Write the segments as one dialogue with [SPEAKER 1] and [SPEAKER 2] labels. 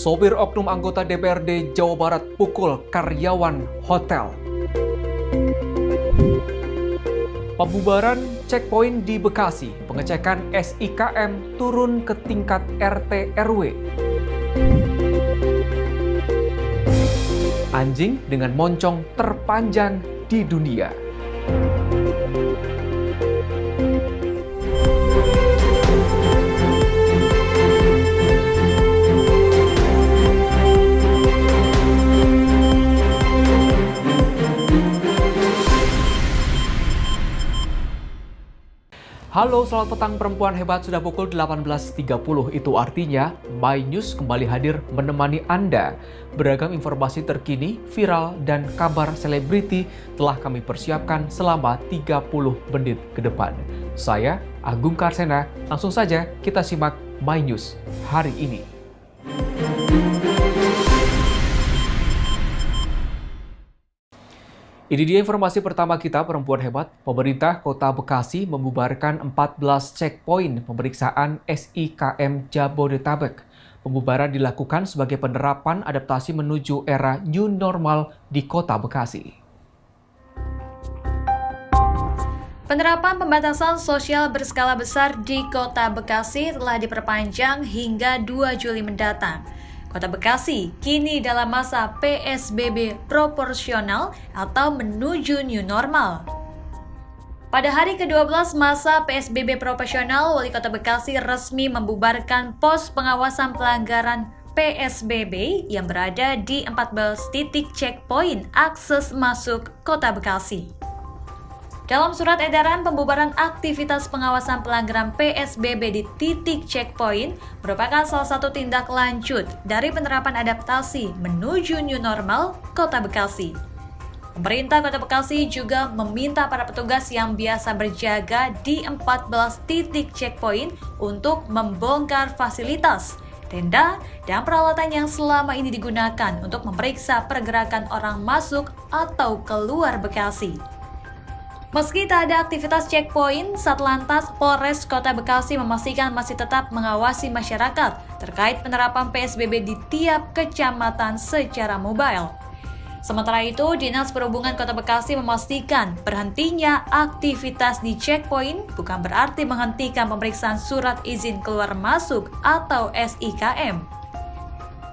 [SPEAKER 1] Sopir oknum anggota DPRD Jawa Barat pukul karyawan hotel. Pembubaran checkpoint di Bekasi, pengecekan SIKM turun ke tingkat RT RW. Anjing dengan moncong terpanjang di dunia. Halo, selamat petang perempuan hebat, sudah pukul 18.30. Itu artinya My News kembali hadir menemani Anda. Beragam informasi terkini, viral, dan kabar selebriti telah kami persiapkan selama 30 menit ke depan. Saya, Agung Karsena, langsung saja kita simak My News hari ini. Ini dia informasi pertama kita, perempuan hebat. Pemerintah Kota Bekasi membubarkan 14 checkpoint pemeriksaan SIKM Jabodetabek. Pembubaran dilakukan sebagai penerapan adaptasi menuju era new normal di Kota Bekasi.
[SPEAKER 2] Penerapan pembatasan sosial berskala besar di Kota Bekasi telah diperpanjang hingga 2 Juli mendatang. Kota Bekasi kini dalam masa PSBB proporsional atau menuju new normal. Pada hari ke-12 masa PSBB proporsional, Wali Kota Bekasi resmi membubarkan pos pengawasan pelanggaran PSBB yang berada di 14 titik checkpoint akses masuk Kota Bekasi. Dalam surat edaran, pembubaran aktivitas pengawasan pelanggaran PSBB di titik checkpoint merupakan salah satu tindak lanjut dari penerapan adaptasi menuju new normal Kota Bekasi. Pemerintah Kota Bekasi juga meminta para petugas yang biasa berjaga di 14 titik checkpoint untuk membongkar fasilitas, tenda, dan peralatan yang selama ini digunakan untuk memeriksa pergerakan orang masuk atau keluar Bekasi. Meski tak ada aktivitas checkpoint, Satlantas Polres Kota Bekasi memastikan masih tetap mengawasi masyarakat terkait penerapan PSBB di tiap kecamatan secara mobile. Sementara itu, Dinas Perhubungan Kota Bekasi memastikan berhentinya aktivitas di checkpoint bukan berarti menghentikan pemeriksaan surat izin keluar masuk atau SIKM.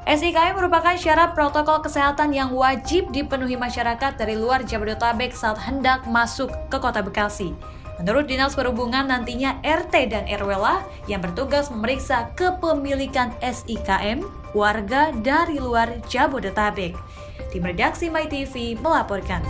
[SPEAKER 2] SIKM merupakan syarat protokol kesehatan yang wajib dipenuhi masyarakat dari luar Jabodetabek saat hendak masuk ke Kota Bekasi. Menurut Dinas Perhubungan, nantinya RT dan RW lah yang bertugas memeriksa kepemilikan SIKM warga dari luar Jabodetabek. Tim redaksi MyTV melaporkan.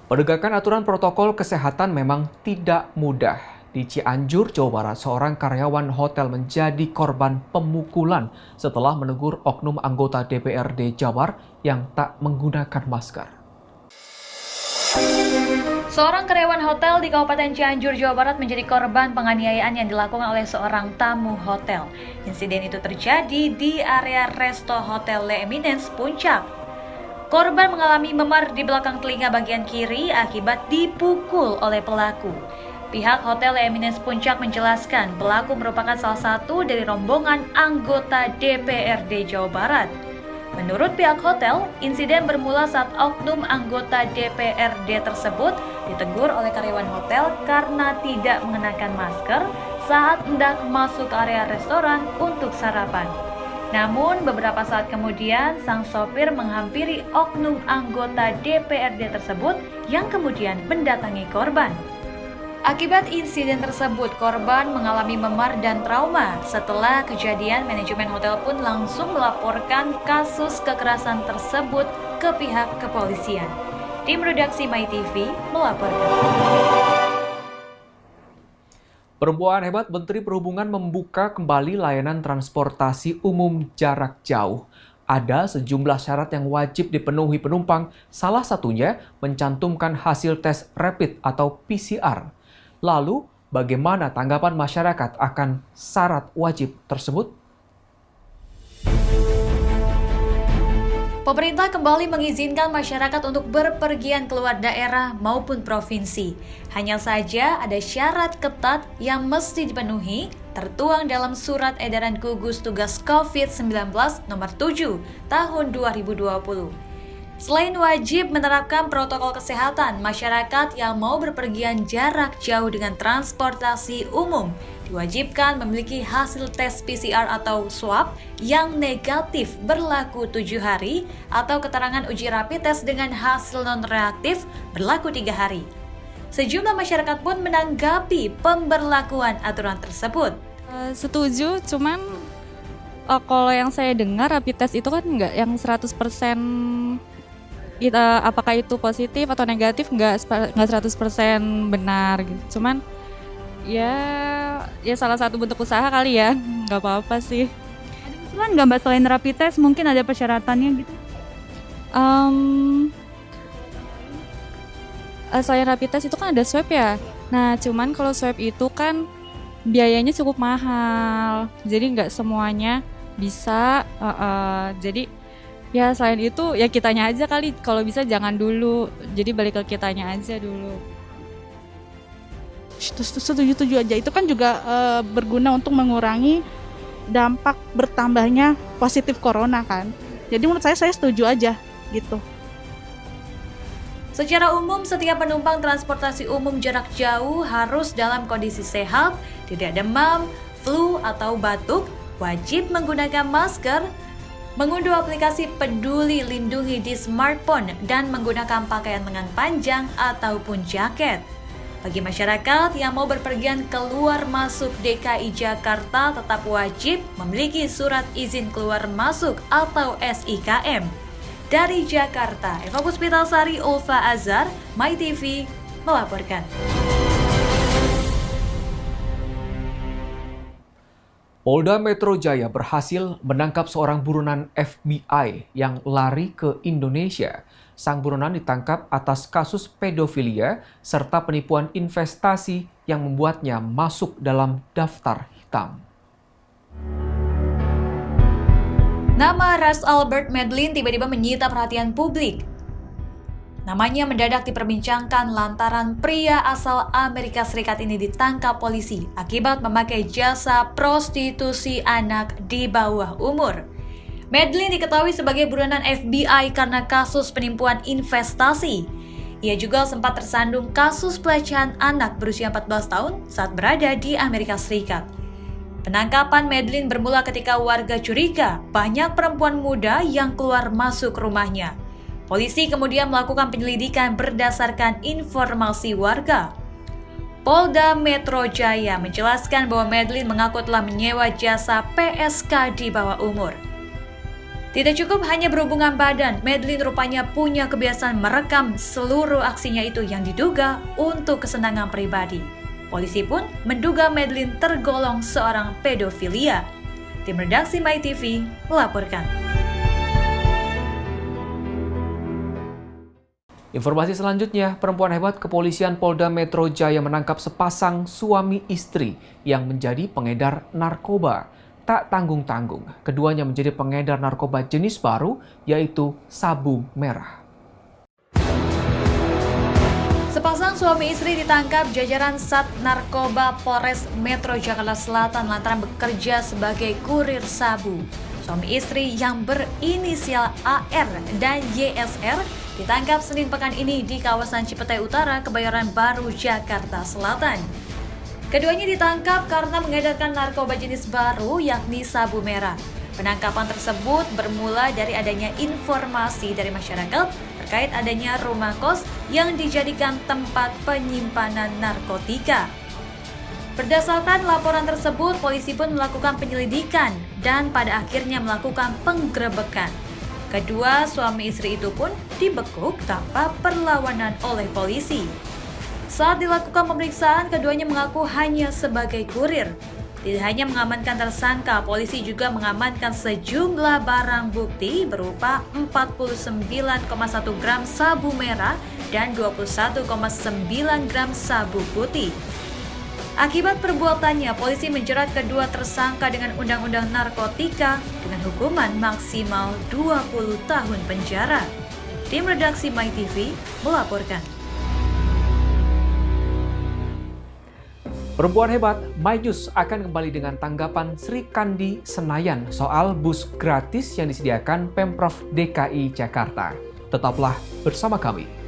[SPEAKER 1] Penegakan aturan protokol kesehatan memang tidak mudah. Di Cianjur, Jawa Barat, seorang karyawan hotel menjadi korban pemukulan setelah menegur oknum anggota DPRD Jabar yang tak menggunakan masker.
[SPEAKER 2] Seorang karyawan hotel di Kabupaten Cianjur, Jawa Barat menjadi korban penganiayaan yang dilakukan oleh seorang tamu hotel. Insiden itu terjadi di area Resto Hotel Le Eminence Puncak. Korban mengalami memar di belakang telinga bagian kiri akibat dipukul oleh pelaku. Pihak Hotel Le Eminence Puncak menjelaskan pelaku merupakan salah satu dari rombongan anggota DPRD Jawa Barat. Menurut pihak hotel, insiden bermula saat oknum anggota DPRD tersebut ditegur oleh karyawan hotel karena tidak mengenakan masker saat hendak masuk area restoran untuk sarapan. Namun beberapa saat kemudian sang sopir menghampiri oknum anggota DPRD tersebut yang kemudian mendatangi korban. Akibat insiden tersebut, korban mengalami memar dan trauma. Setelah kejadian, manajemen hotel pun langsung melaporkan kasus kekerasan tersebut ke pihak kepolisian. Tim redaksi MyTV melaporkan.
[SPEAKER 1] Perempuan hebat, Menteri Perhubungan membuka kembali layanan transportasi umum jarak jauh. Ada sejumlah syarat yang wajib dipenuhi penumpang, salah satunya mencantumkan hasil tes rapid atau PCR. Lalu, bagaimana tanggapan masyarakat akan syarat wajib tersebut?
[SPEAKER 2] Pemerintah kembali mengizinkan masyarakat untuk berpergian keluar daerah maupun provinsi. Hanya saja ada syarat ketat yang mesti dipenuhi tertuang dalam Surat Edaran Gugus Tugas COVID-19 Nomor 7 Tahun 2020. Selain wajib menerapkan protokol kesehatan, masyarakat yang mau berpergian jarak jauh dengan transportasi umum diwajibkan memiliki hasil tes PCR atau swab yang negatif berlaku 7 hari atau keterangan uji rapid test dengan hasil non-reaktif berlaku 3 hari. Sejumlah masyarakat pun menanggapi pemberlakuan aturan tersebut.
[SPEAKER 3] Setuju, cuman kalau yang saya dengar rapid test itu kan nggak yang 100% apakah itu positif atau negatif nggak 100% benar gitu. Cuman ya salah satu bentuk usaha kali ya, nggak apa-apa sih.
[SPEAKER 4] Ada usulan nggak Mbak selain rapid test mungkin ada persyaratannya gitu?
[SPEAKER 3] Selain rapid test itu kan ada swab ya. Nah cuman kalau swab itu kan biayanya cukup mahal, jadi nggak semuanya bisa. Jadi ya selain itu ya kitanya aja kali, kalau bisa jangan dulu, jadi balik ke kitanya aja dulu.
[SPEAKER 4] Setuju aja, itu kan juga berguna untuk mengurangi dampak bertambahnya positif corona kan. Jadi menurut saya setuju aja gitu.
[SPEAKER 2] Secara umum, setiap penumpang transportasi umum jarak jauh harus dalam kondisi sehat, tidak demam, flu, atau batuk, wajib menggunakan masker, mengunduh aplikasi Peduli Lindungi di smartphone, dan menggunakan pakaian lengan panjang ataupun jaket. Bagi masyarakat yang mau berpergian keluar masuk DKI Jakarta tetap wajib memiliki surat izin keluar masuk atau SIKM. Dari Jakarta, Eva Puspitasari, Ulfa Azhar, MyTV melaporkan.
[SPEAKER 1] Polda Metro Jaya berhasil menangkap seorang buronan FBI yang lari ke Indonesia. Sang buronan ditangkap atas kasus pedofilia serta penipuan investasi yang membuatnya masuk dalam daftar hitam.
[SPEAKER 2] Nama Russ Albert Medlin tiba-tiba menyita perhatian publik. Namanya mendadak diperbincangkan lantaran pria asal Amerika Serikat ini ditangkap polisi akibat memakai jasa prostitusi anak di bawah umur. Medlin diketahui sebagai buronan FBI karena kasus penipuan investasi. Ia juga sempat tersandung kasus pelecehan anak berusia 14 tahun saat berada di Amerika Serikat. Penangkapan Medlin bermula ketika warga curiga banyak perempuan muda yang keluar masuk rumahnya. Polisi kemudian melakukan penyelidikan berdasarkan informasi warga. Polda Metro Jaya menjelaskan bahwa Medlin mengaku telah menyewa jasa PSK di bawah umur. Tidak cukup hanya berhubungan badan, Medlin rupanya punya kebiasaan merekam seluruh aksinya itu yang diduga untuk kesenangan pribadi. Polisi pun menduga Medlin tergolong seorang pedofilia. Tim redaksi MyTV melaporkan.
[SPEAKER 1] Informasi selanjutnya, perempuan hebat kepolisian Polda Metro Jaya menangkap sepasang suami istri yang menjadi pengedar narkoba. Tak tanggung-tanggung, keduanya menjadi pengedar narkoba jenis baru, yaitu sabu merah.
[SPEAKER 2] Sepasang suami istri ditangkap jajaran Sat Narkoba Polres Metro Jakarta Selatan lantaran bekerja sebagai kurir sabu. Suami istri yang berinisial AR dan YSR ditangkap Senin pekan ini di kawasan Cipete Utara, Kebayoran Baru, Jakarta Selatan. Keduanya ditangkap karena mengedarkan narkoba jenis baru yakni sabu merah. Penangkapan tersebut bermula dari adanya informasi dari masyarakat terkait adanya rumah kos yang dijadikan tempat penyimpanan narkotika. Berdasarkan laporan tersebut, polisi pun melakukan penyelidikan dan pada akhirnya melakukan penggerebekan. Kedua suami istri itu pun dibekuk tanpa perlawanan oleh polisi. Saat dilakukan pemeriksaan, keduanya mengaku hanya sebagai kurir. Tidak hanya mengamankan tersangka, polisi juga mengamankan sejumlah barang bukti berupa 49,1 gram sabu merah dan 21,9 gram sabu putih. Akibat perbuatannya, polisi menjerat kedua tersangka dengan Undang-Undang Narkotika dengan hukuman maksimal 20 tahun penjara. Tim redaksi MyTV melaporkan.
[SPEAKER 1] Perempuan hebat, MyNews akan kembali dengan tanggapan Sri Kandi Senayan soal bus gratis yang disediakan Pemprov DKI Jakarta. Tetaplah bersama kami.